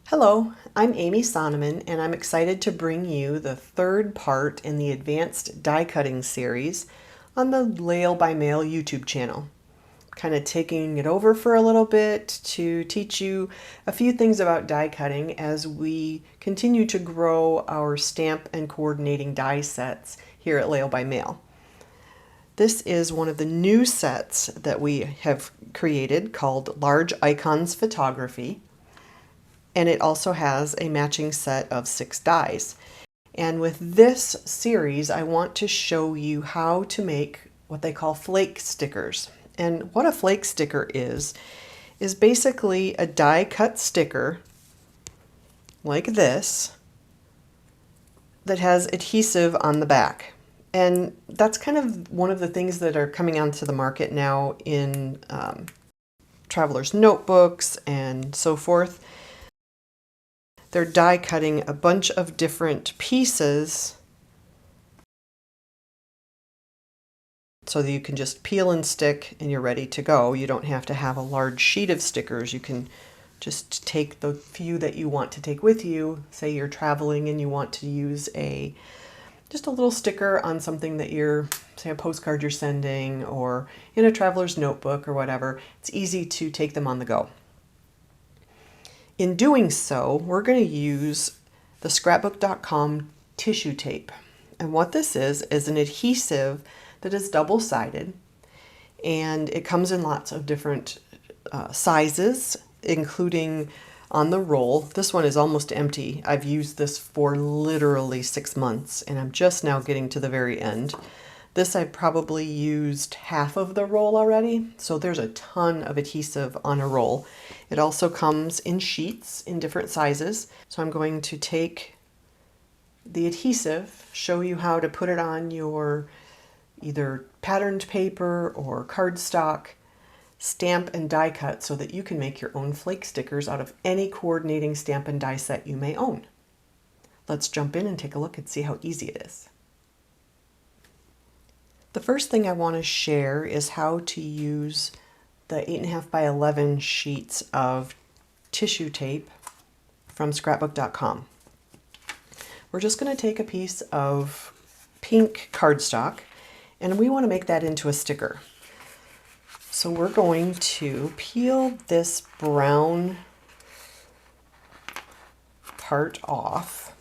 Hello, I'm Amy Sonnemann, and I'm excited to bring you the third part in the Advanced Die Cutting series on the Layle by Mail YouTube channel. Kind of taking it over for a little bit to teach you a few things about die cutting as we continue to grow our stamp and coordinating die sets here at Layle by Mail. This is one of the new sets that we have created called Large Icons Photography. And it also has a matching set of 6 dies. And with this series, I want to show you how to make what they call flake stickers. And what a flake sticker is basically a die cut sticker like this that has adhesive on the back. And that's kind of one of the things that are coming onto the market now in travelers' notebooks and so forth. They're die cutting a bunch of different pieces so that you can just peel and stick and you're ready to go. You don't have to have a large sheet of stickers. You can just take the few that you want to take with you. Say you're traveling and you want to use just a little sticker on something that say a postcard you're sending or in a traveler's notebook or whatever. It's easy to take them on the go. In doing so, we're going to use the scrapbook.com tissue tape. And what this is an adhesive that is double-sided, and it comes in lots of different sizes, including on the roll. This one is almost empty. I've used this for literally 6 months, and I'm just now getting to the very end. This I've probably used half of the roll already, so there's a ton of adhesive on a roll. It also comes in sheets in different sizes. So I'm going to take the adhesive, show you how to put it on your either patterned paper or cardstock, stamp and die cut so that you can make your own flake stickers out of any coordinating stamp and die set you may own. Let's jump in and take a look and see how easy it is. The first thing I want to share is how to use the 8.5 by 11 sheets of tissue tape from scrapbook.com. We're just going to take a piece of pink cardstock and we want to make that into a sticker. So we're going to peel this brown part off.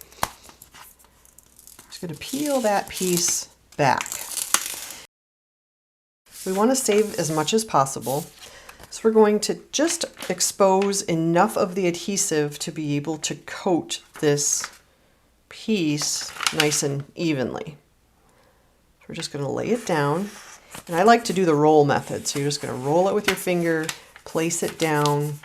Just going to peel that piece back. We want to save as much as possible, so we're going to just expose enough of the adhesive to be able to coat this piece nice and evenly. So we're just going to lay it down, and I like to do the roll method, so you're just going to roll it with your finger, place it down,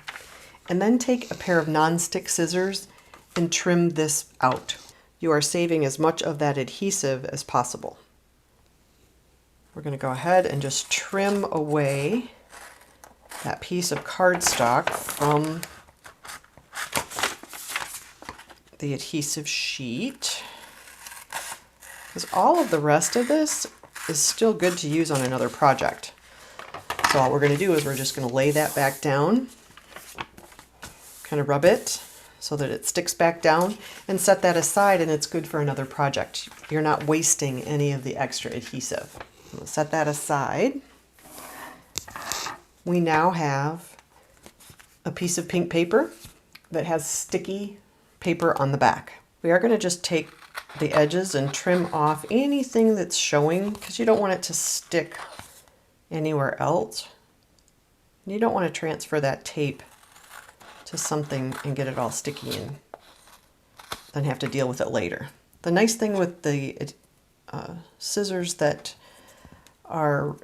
and then take a pair of non-stick scissors and trim this out. You are saving as much of that adhesive as possible. We're going to go ahead and just trim away that piece of cardstock from the adhesive sheet, because all of the rest of this is still good to use on another project. So all we're going to do is we're just going to lay that back down, kind of rub it so that it sticks back down, and set that aside, and it's good for another project. You're not wasting any of the extra adhesive. We'll set that aside. We now have a piece of pink paper that has sticky paper on the back. We are going to just take the edges and trim off anything that's showing, because you don't want it to stick anywhere else. You don't want to transfer that tape to something and get it all sticky and then have to deal with it later. The nice thing with the scissors that are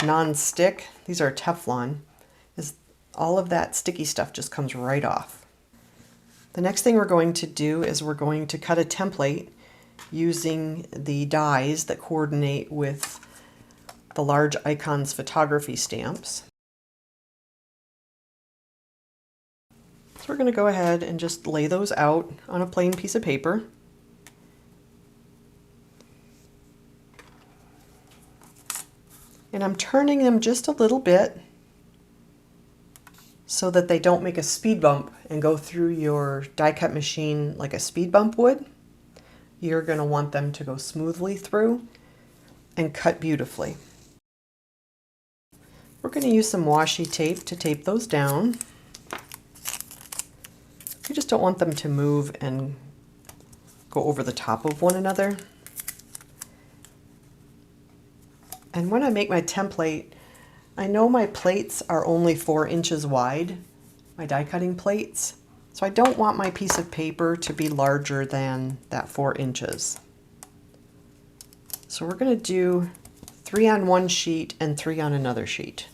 non-stick, these are Teflon, is all of that sticky stuff just comes right off. The next thing we're going to do is we're going to cut a template using the dies that coordinate with the Large Icons Photography stamps. So we're going to go ahead and just lay those out on a plain piece of paper. And I'm turning them just a little bit so that they don't make a speed bump and go through your die cut machine like a speed bump would. You're going to want them to go smoothly through and cut beautifully. We're going to use some washi tape to tape those down. You just don't want them to move and go over the top of one another. And when I make my template, I know my plates are only 4 inches wide, my die cutting plates, so I don't want my piece of paper to be larger than that 4 inches. So we're going to do 3 on one sheet and 3 on another sheet.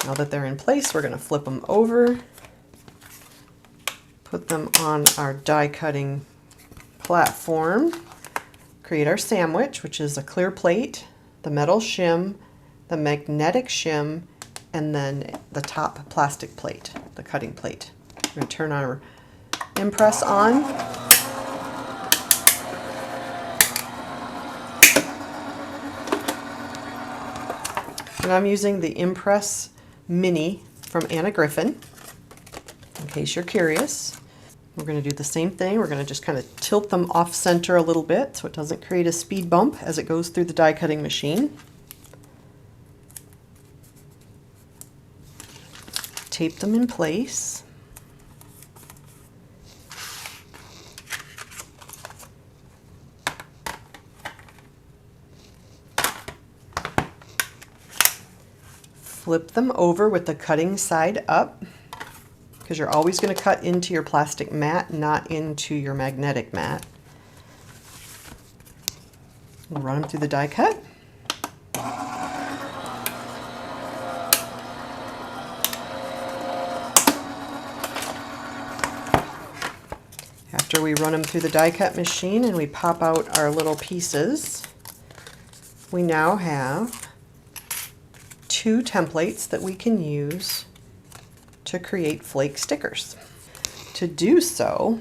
Now that they're in place, we're going to flip them over, put them on our die cutting platform, create our sandwich, which is a clear plate, the metal shim, the magnetic shim, and then the top plastic plate, the cutting plate. We're going to turn our impress on. And I'm using the Impress Mini from Anna Griffin, in case you're curious. We're going to do the same thing. We're going to just kind of tilt them off center a little bit so it doesn't create a speed bump as it goes through the die cutting machine. Tape them in place. Flip them over with the cutting side up, because you're always going to cut into your plastic mat, not into your magnetic mat. We'll run them through the die cut. After we run them through the die cut machine and we pop out our little pieces, we now have 2 templates that we can use to create flake stickers. To do so,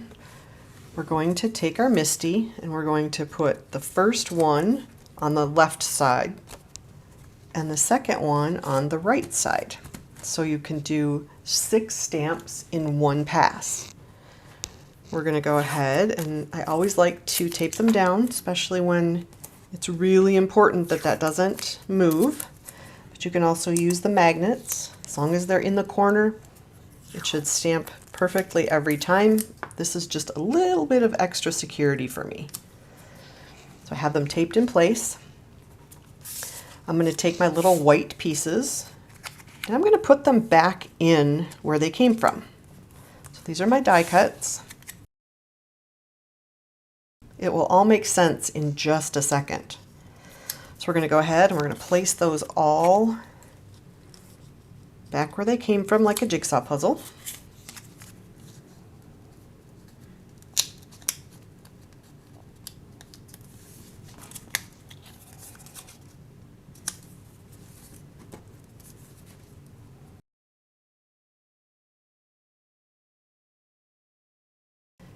we're going to take our MISTI and we're going to put the first one on the left side and the second one on the right side. So you can do 6 stamps in one pass. We're going to go ahead, and I always like to tape them down, especially when it's really important that that doesn't move. But you can also use the magnets. As long as they're in the corner, it should stamp perfectly every time. This is just a little bit of extra security for me. So I have them taped in place. I'm going to take my little white pieces and I'm going to put them back in where they came from. So these are my die cuts. It will all make sense in just a second. So we're going to go ahead and we're going to place those all back where they came from, like a jigsaw puzzle.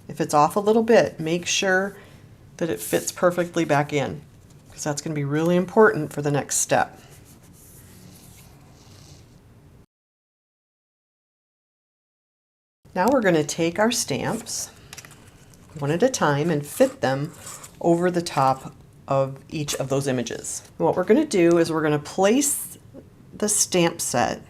If it's off a little bit, make sure that it fits perfectly back in, because that's going to be really important for the next step. Now we're going to take our stamps one at a time and fit them over the top of each of those images. And what we're going to do is we're going to place the stamp set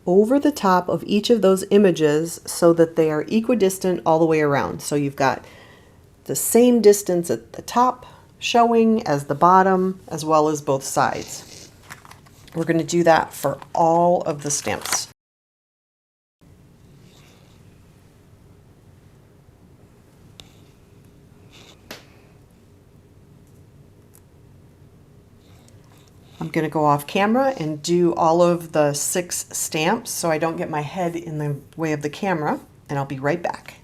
over the top of each of those images so that they are equidistant all the way around. So you've got the same distance at the top showing as the bottom, as well as both sides. We're going to do that for all of the stamps. I'm going to go off camera and do all of the 6 stamps so I don't get my head in the way of the camera, and I'll be right back.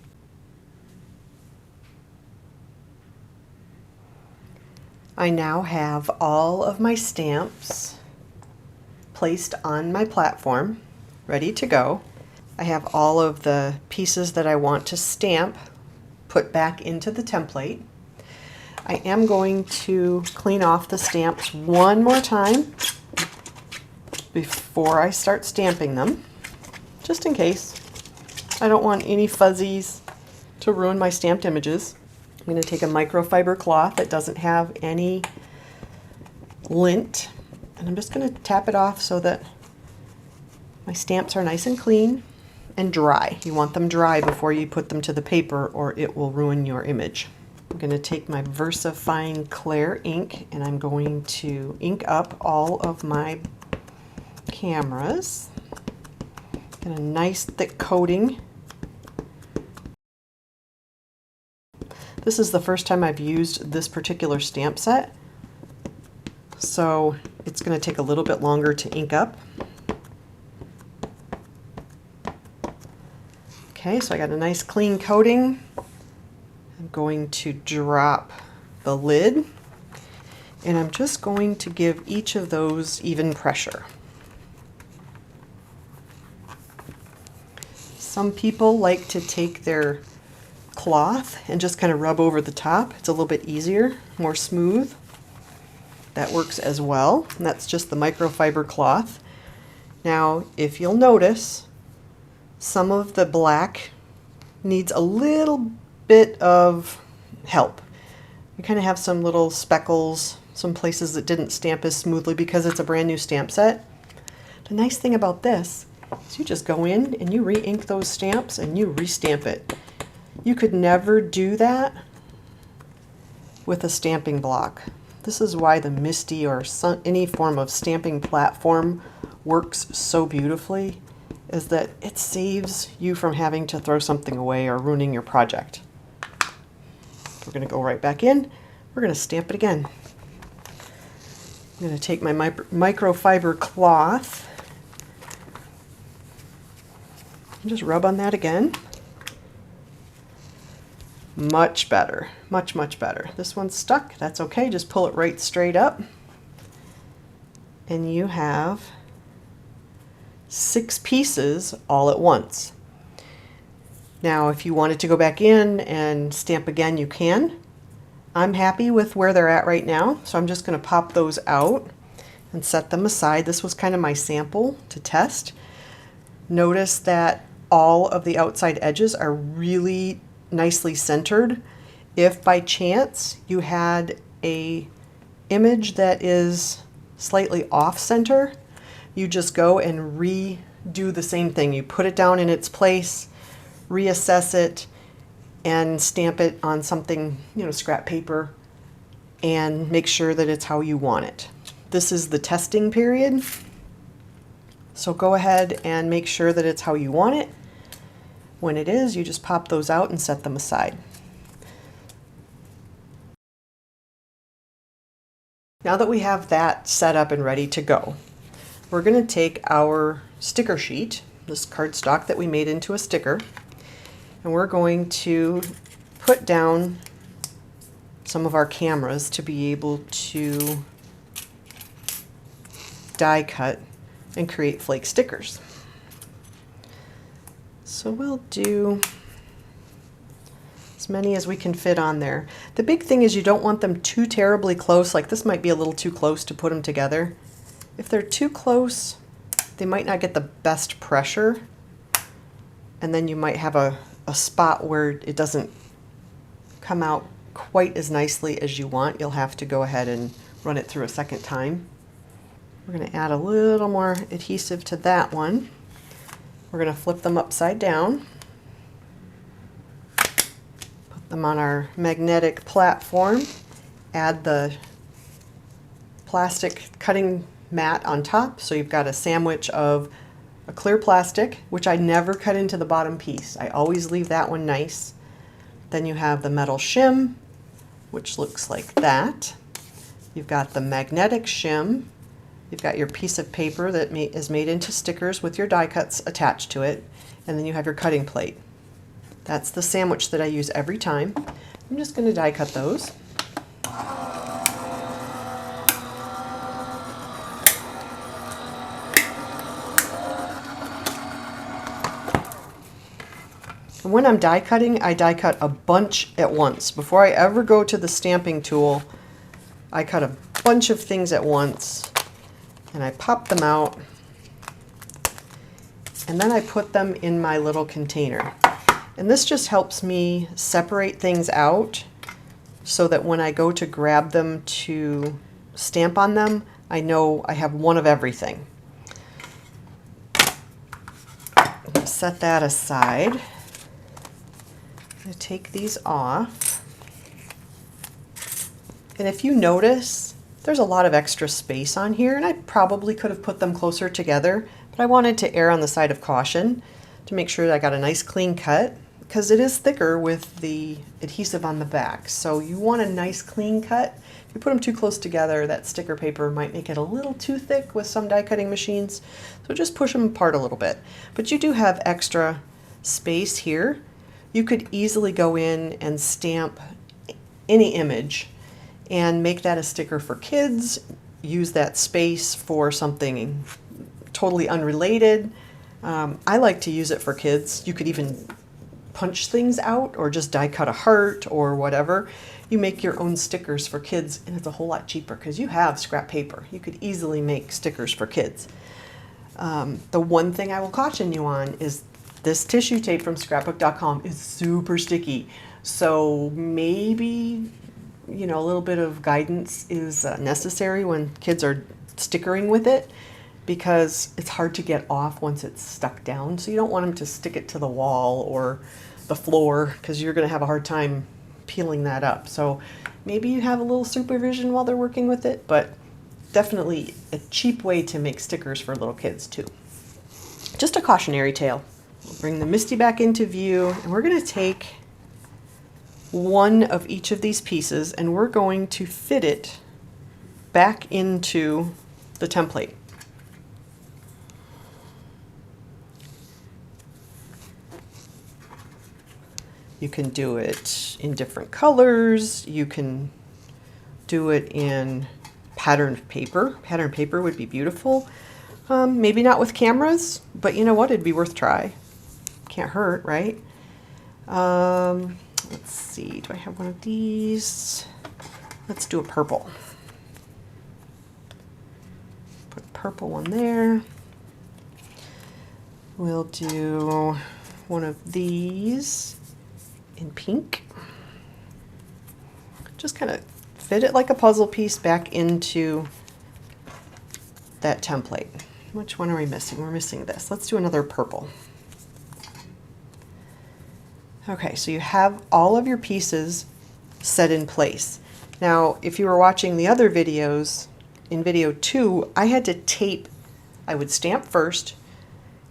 I now have all of my stamps placed on my platform, ready to go. I have all of the pieces that I want to stamp put back into the template. I am going to clean off the stamps one more time before I start stamping them, just in case. I don't want any fuzzies to ruin my stamped images. I'm going to take a microfiber cloth that doesn't have any lint, and I'm just going to tap it off so that my stamps are nice and clean and dry. You want them dry before you put them to the paper or it will ruin your image. I'm going to take my VersaFine Clair ink and I'm going to ink up all of my cameras. Get a nice thick coating. This is the first time I've used this particular stamp set, so it's going to take a little bit longer to ink up. Okay, so I got a nice clean coating. I'm going to drop the lid, and I'm just going to give each of those even pressure. Some people like to take their cloth and just kind of rub over the top. It's a little bit easier, more smooth. That works as well, and that's just the microfiber cloth. Now, if you'll notice, some of the black needs a little bit of help. You kind of have some little speckles, some places that didn't stamp as smoothly because it's a brand new stamp set. The nice thing about this is you just go in and you re-ink those stamps and you re-stamp it. You could never do that with a stamping block. This is why the MISTI or any form of stamping platform works so beautifully, is that it saves you from having to throw something away or ruining your project. We're going to go right back in. We're going to stamp it again. I'm going to take my microfiber cloth and just rub on that again. Much better, much, much better. This one's stuck, that's okay, just pull it right straight up. And you have 6 pieces all at once. Now, if you wanted to go back in and stamp again, you can. I'm happy with where they're at right now, so I'm just going to pop those out and set them aside. This was kind of my sample to test. Notice that all of the outside edges are really nicely centered. If by chance you had a image that is slightly off center, you just go and redo the same thing. You put it down in its place, reassess it, and stamp it on something, scrap paper, and make sure that it's how you want it. This is the testing period, so go ahead and make sure that it's how you want it. When it is, you just pop those out and set them aside. Now that we have that set up and ready to go, we're going to take our sticker sheet, this cardstock that we made into a sticker, and we're going to put down some of our cameras to be able to die cut and create flake stickers. So we'll do as many as we can fit on there. The big thing is you don't want them too terribly close. Like this might be a little too close to put them together. If they're too close, they might not get the best pressure, and then you might have a spot where it doesn't come out quite as nicely as you want. You'll have to go ahead and run it through a second time. We're going to add a little more adhesive to that one. We're going to flip them upside down, put them on our magnetic platform, add the plastic cutting mat on top, so you've got a sandwich of a clear plastic, which I never cut into the bottom piece. I always leave that one nice. Then you have the metal shim, which looks like that. You've got the magnetic shim. You've got your piece of paper that is made into stickers with your die cuts attached to it, and then you have your cutting plate. That's the sandwich that I use every time. I'm just going to die cut those. And when I'm die cutting, I die cut a bunch at once. Before I ever go to the stamping tool, I cut a bunch of things at once, and I pop them out and then I put them in my little container. And this just helps me separate things out so that when I go to grab them to stamp on them, I know I have one of everything. Set that aside. I'm going to take these off. And if you notice, there's a lot of extra space on here, and I probably could have put them closer together, but I wanted to err on the side of caution to make sure that I got a nice clean cut, because it is thicker with the adhesive on the back. So you want a nice clean cut. If you put them too close together, that sticker paper might make it a little too thick with some die cutting machines. So just push them apart a little bit. But you do have extra space here. You could easily go in and stamp any image and make that a sticker for kids. Use that space for something totally unrelated. I like to use it for kids. You could even punch things out or just die cut a heart or whatever. You make your own stickers for kids, and it's a whole lot cheaper because you have scrap paper. You could easily make stickers for kids. The one thing I will caution you on is this tissue tape from scrapbook.com is super sticky. So maybe, you know, a little bit of guidance is necessary when kids are stickering with it, because it's hard to get off once it's stuck down. So you don't want them to stick it to the wall or the floor, because you're going to have a hard time peeling that up. So maybe you have a little supervision while they're working with it, but definitely a cheap way to make stickers for little kids too. Just a cautionary tale. We'll bring the MISTI back into view, and we're going to take one of each of these pieces and we're going to fit it back into the template. You can do it in different colors. You can do it in patterned paper. Patterned paper would be beautiful. Maybe not with cameras, but you know what? It'd be worth try. Can't hurt, right? Let's see, do I have one of these? Let's do a purple. Put a purple one there. We'll do one of these in pink. Just kind of fit it like a puzzle piece back into that template. Which one are we missing? We're missing this. Let's do another purple. Okay, so you have all of your pieces set in place. Now, if you were watching the other videos, in video 2, I had to tape. I would stamp first,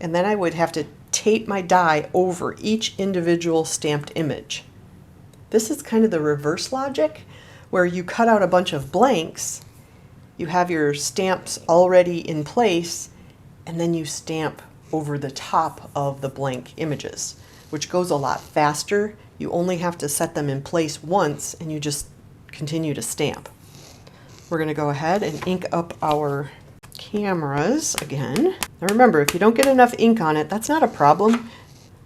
and then I would have to tape my die over each individual stamped image. This is kind of the reverse logic, where you cut out a bunch of blanks, you have your stamps already in place, and then you stamp over the top of the blank images, which goes a lot faster. You only have to set them in place once, and you just continue to stamp. We're going to go ahead and ink up our cameras again. Now remember, if you don't get enough ink on it, that's not a problem.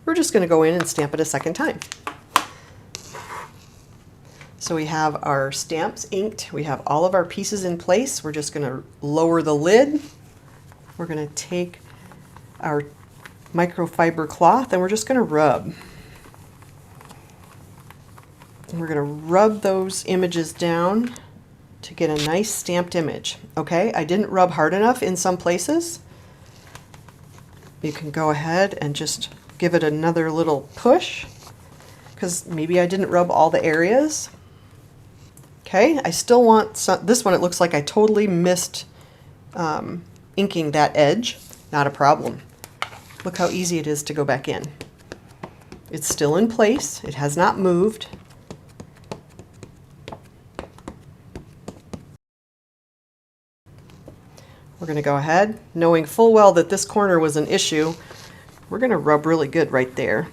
We're just going to go in and stamp it a second time. So we have our stamps inked. We have all of our pieces in place. We're just going to lower the lid. We're going to take our microfiber cloth and we're just going to rub. And we're going to rub those images down to get a nice stamped image. Okay, I didn't rub hard enough in some places. You can go ahead and just give it another little push, because maybe I didn't rub all the areas. Okay, I still want some. This one, it looks like I totally missed inking that edge. Not a problem. Look how easy it is to go back in. It's still in place. It has not moved. We're going to go ahead, knowing full well that this corner was an issue, we're going to rub really good right there.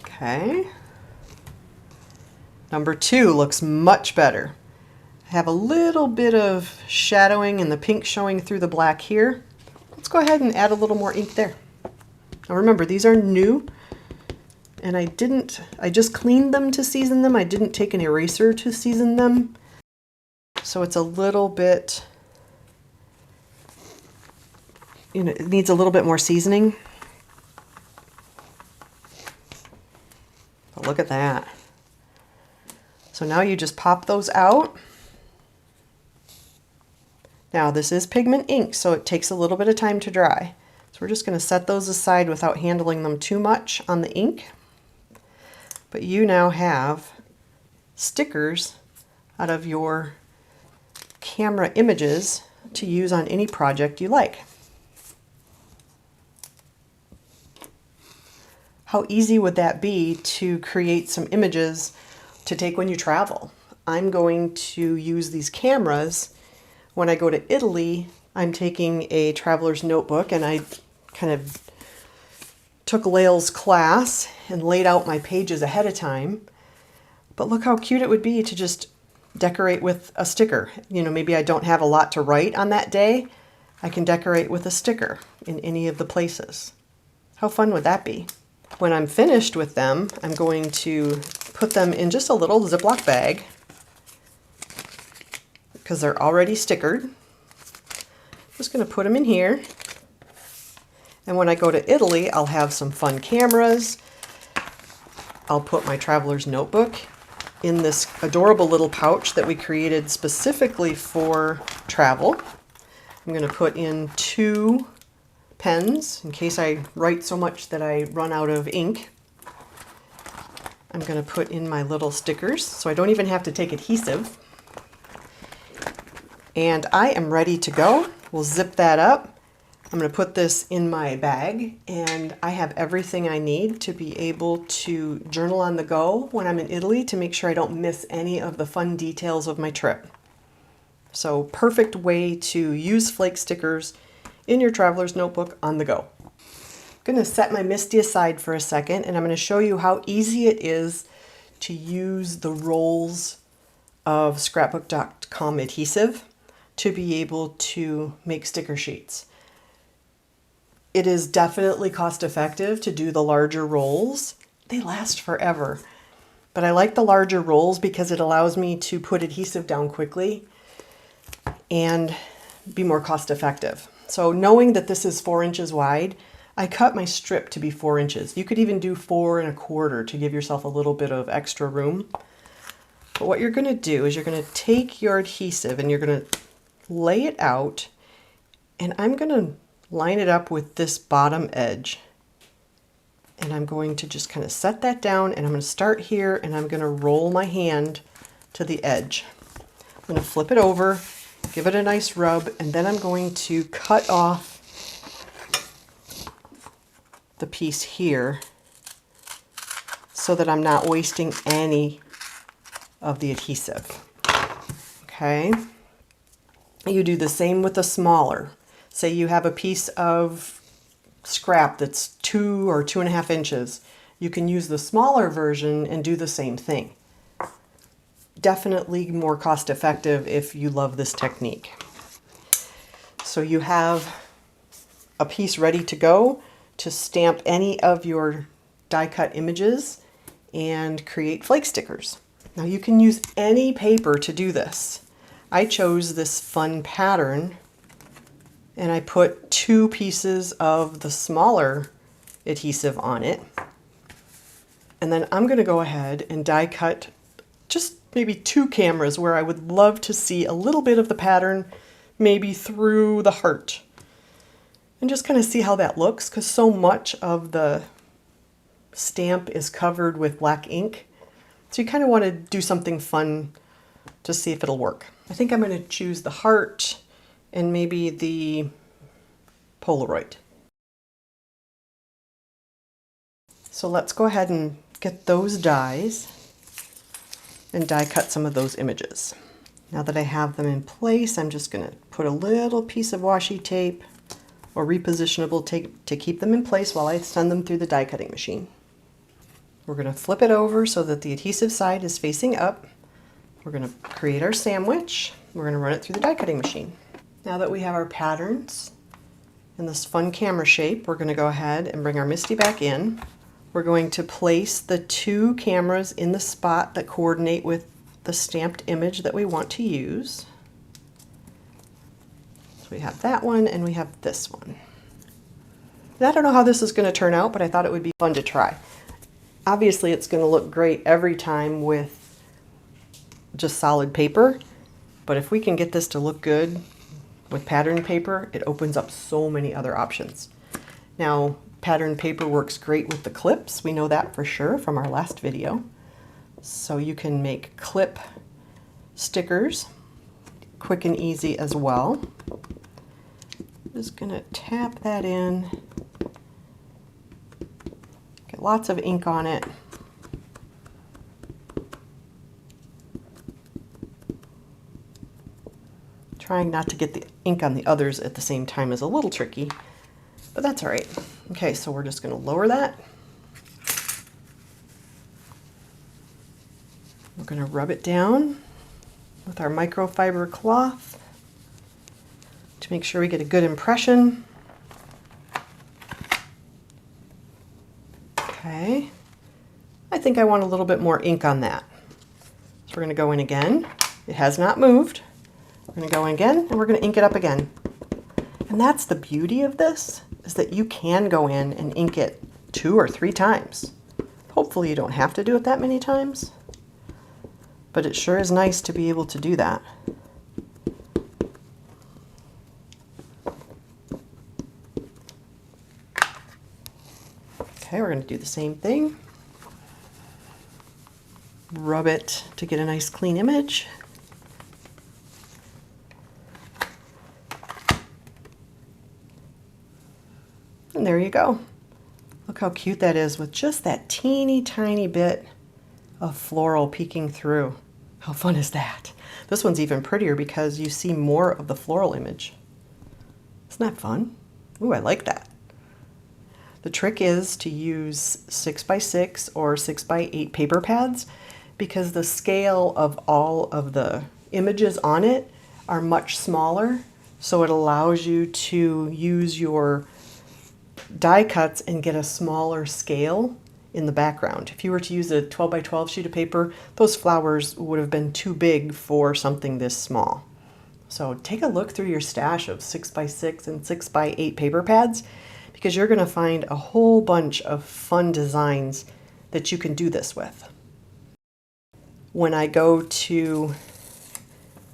Okay. Number 2 looks much better. I have a little bit of shadowing and the pink showing through the black here. Let's go ahead and add a little more ink there. Now remember, these are new. And I just cleaned them to season them. I didn't take an eraser to season them. So it's a little bit it needs a little bit more seasoning. But look at that. So now you just pop those out. Now this is pigment ink, so it takes a little bit of time to dry. So we're just going to set those aside without handling them too much on the ink. But you now have stickers out of your camera images to use on any project you like. How easy would that be to create some images to take when you travel? I'm going to use these cameras. When I go to Italy, I'm taking a traveler's notebook, and I kind of took Layle's class and laid out my pages ahead of time. But look how cute it would be to just decorate with a sticker. Maybe I don't have a lot to write on that day. I can decorate with a sticker in any of the places. How fun would that be? When I'm finished with them, I'm going to put them in just a little Ziploc bag because they're already stickered. Just going to put them in here. And when I go to Italy, I'll have some fun cameras. I'll put my traveler's notebook in this adorable little pouch that we created specifically for travel. I'm going to put in 2 pens in case I write so much that I run out of ink. I'm going to put in my little stickers so I don't even have to take adhesive. And I am ready to go. We'll zip that up. I'm going to put this in my bag, and I have everything I need to be able to journal on the go when I'm in Italy to make sure I don't miss any of the fun details of my trip. So perfect way to use flake stickers in your traveler's notebook on the go. I'm going to set my MISTI aside for a second, and I'm going to show you how easy it is to use the rolls of scrapbook.com adhesive to be able to make sticker sheets. It is definitely cost effective to do the larger rolls. They last forever. But I like the larger rolls because it allows me to put adhesive down quickly and be more cost effective. So knowing that this is 4 inches wide, I cut my strip to be 4 inches. You could even do 4 1/4 to give yourself a little bit of extra room. But what you're going to do is you're going to take your adhesive and you're going to lay it out, and I'm going to line it up with this bottom edge. And I'm going to just kind of set that down, and I'm going to start here, and I'm going to roll my hand to the edge. I'm going to flip it over, give it a nice rub, and then I'm going to cut off the piece here so that I'm not wasting any of the adhesive. Okay. You do the same with the smaller. Say you have a piece of scrap that's 2 or 2.5 inches. You can use the smaller version and do the same thing. Definitely more cost effective if you love this technique. So you have a piece ready to go to stamp any of your die cut images and create flake stickers. Now you can use any paper to do this. I chose this fun pattern, and I put 2 pieces of the smaller adhesive on it. And then I'm going to go ahead and die cut just maybe 2 cameras where I would love to see a little bit of the pattern, maybe through the heart. And just kind of see how that looks, because so much of the stamp is covered with black ink. So you kind of want to do something fun to see if it'll work. I think I'm going to choose the heart and maybe the Polaroid. So let's go ahead and get those dies and die cut some of those images. Now that I have them in place, I'm just going to put a little piece of washi tape or repositionable tape to keep them in place while I send them through the die cutting machine. We're going to flip it over so that the adhesive side is facing up. We're going to create our sandwich. We're going to run it through the die cutting machine. Now that we have our patterns in this fun camera shape, we're going to go ahead and bring our MISTI back in. We're going to place the 2 cameras in the spot that coordinate with the stamped image that we want to use. So we have that one and we have this one. And I don't know how this is going to turn out, but I thought it would be fun to try. Obviously, it's going to look great every time with just solid paper, but if we can get this to look good with patterned paper, it opens up so many other options. Now, patterned paper works great with the clips. We know that for sure from our last video. So you can make clip stickers, quick and easy as well. Just gonna tap that in, get lots of ink on it. Trying not to get the ink on the others at the same time is a little tricky, but that's all right. Okay, so we're just gonna lower that. We're gonna rub it down with our microfiber cloth to make sure we get a good impression. Okay, I think I want a little bit more ink on that. So we're gonna go in again. It has not moved. We're gonna go in again and we're gonna ink it up again. And that's the beauty of this, is that you can go in and ink it 2 or 3 times. Hopefully you don't have to do it that many times, but it sure is nice to be able to do that. Okay, we're going to do the same thing. Rub it to get a nice clean image. And there you go. Look how cute that is with just that teeny tiny bit of floral peeking through. How fun is that? This one's even prettier because you see more of the floral image. Isn't that fun? Ooh, I like that. The trick is to use 6x6 or 6x8 paper pads because the scale of all of the images on it are much smaller, so it allows you to use your die cuts and get a smaller scale in the background. If you were to use a 12x12 sheet of paper, those flowers would have been too big for something this small. So take a look through your stash of 6x6 and 6x8 paper pads, because you're going to find a whole bunch of fun designs that you can do this with. When I go to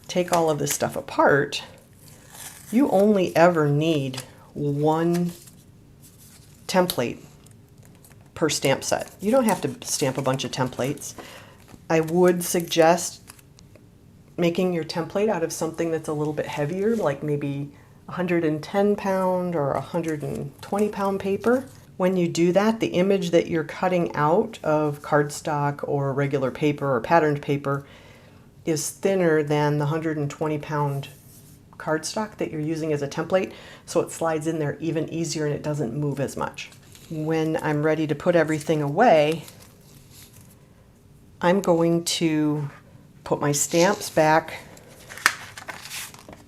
take all of this stuff apart, you only ever need one template per stamp set. You don't have to stamp a bunch of templates. I would suggest making your template out of something that's a little bit heavier, like maybe 110 pound or 120 pound paper. When you do that, the image that you're cutting out of cardstock or regular paper or patterned paper is thinner than the 120 pound cardstock that you're using as a template, so it slides in there even easier and it doesn't move as much. When I'm ready to put everything away, I'm going to put my stamps back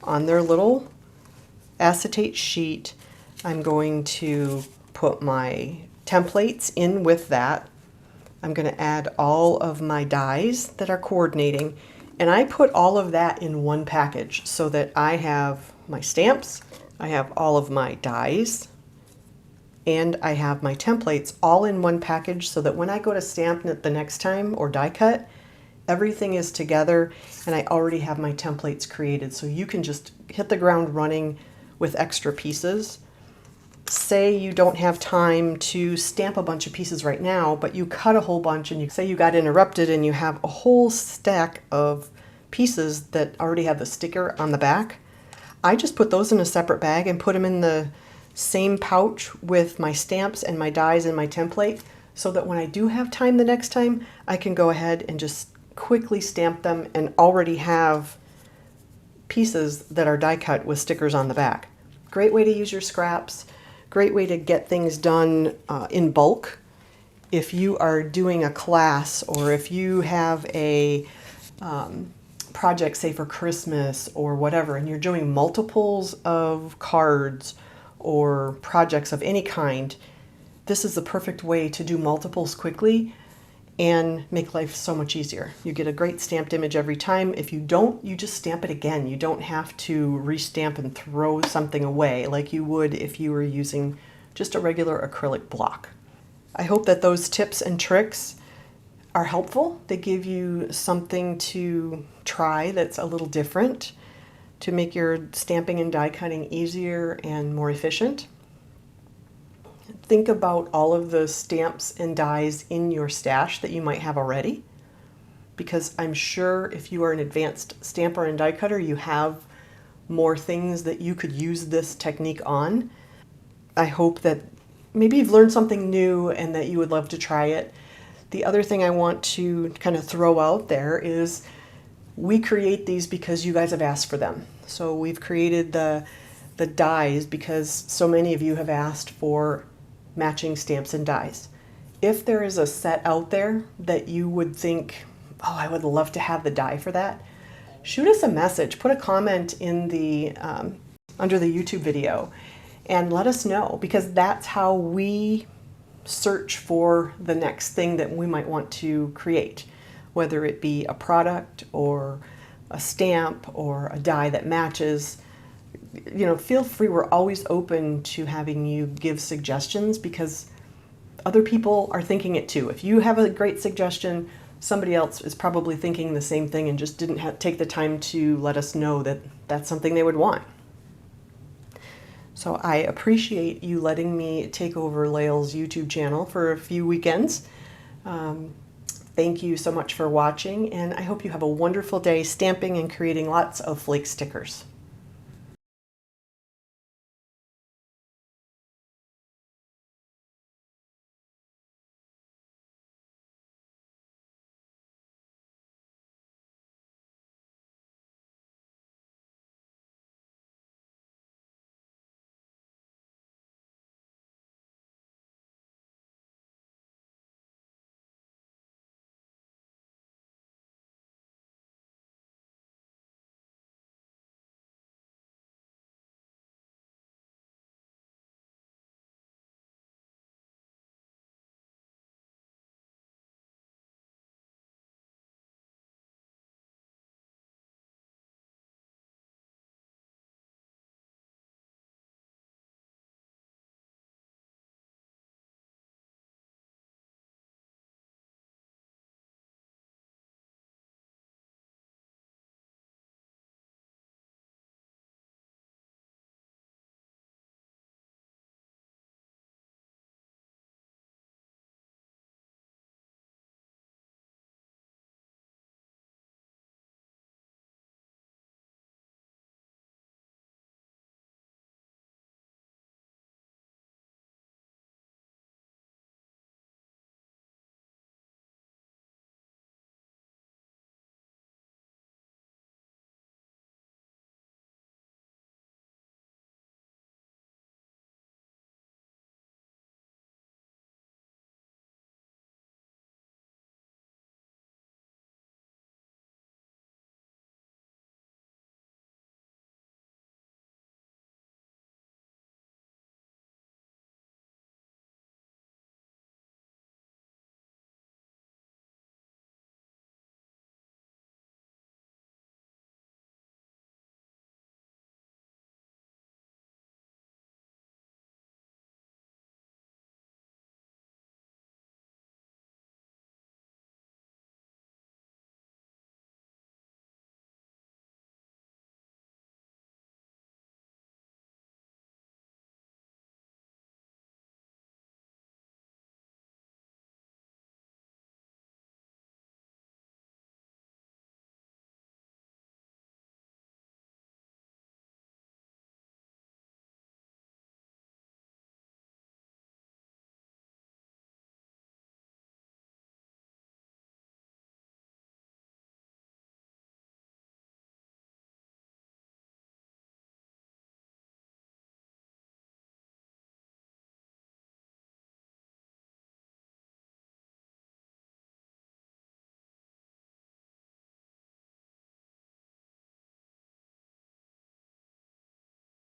on their little acetate sheet. I'm going to put my templates in with that. I'm going to add all of my dies that are coordinating, and I put all of that in one package so that I have my stamps, I have all of my dies, and I have my templates all in one package so that when I go to stamp it the next time or die cut, everything is together and I already have my templates created, so you can just hit the ground running with extra pieces. Say you don't have time to stamp a bunch of pieces right now, but you cut a whole bunch and you say you got interrupted and you have a whole stack of pieces that already have the sticker on the back. I just put those in a separate bag and put them in the same pouch with my stamps and my dies and my template, so that when I do have time the next time, I can go ahead and just quickly stamp them and already have pieces that are die cut with stickers on the back. Great way to use your scraps. Great way to get things done in bulk. If you are doing a class or if you have a project, say for Christmas or whatever, and you're doing multiples of cards or projects of any kind, this is the perfect way to do multiples quickly and make life so much easier. You get a great stamped image every time. If you don't, you just stamp it again. You don't have to restamp and throw something away like you would if you were using just a regular acrylic block. I hope that those tips and tricks are helpful. They give you something to try that's a little different to make your stamping and die cutting easier and more efficient. Think about all of the stamps and dies in your stash that you might have already, because I'm sure if you are an advanced stamper and die cutter, you have more things that you could use this technique on. I hope that maybe you've learned something new and that you would love to try it. The other thing I want to kind of throw out there is we create these because you guys have asked for them. So we've created the dies because so many of you have asked for matching stamps and dies. If there is a set out there that you would think, oh, I would love to have the die for that, shoot us a message, put a comment in the under the YouTube video and let us know, because that's how we search for the next thing that we might want to create, whether it be a product or a stamp or a die that matches. You know, feel free. We're always open to having you give suggestions because other people are thinking it too. If you have a great suggestion, somebody else is probably thinking the same thing and just didn't take the time to let us know that that's something they would want. So I appreciate you letting me take over Layle's YouTube channel for a few weekends. Thank you so much for watching, and I hope you have a wonderful day stamping and creating lots of flake stickers.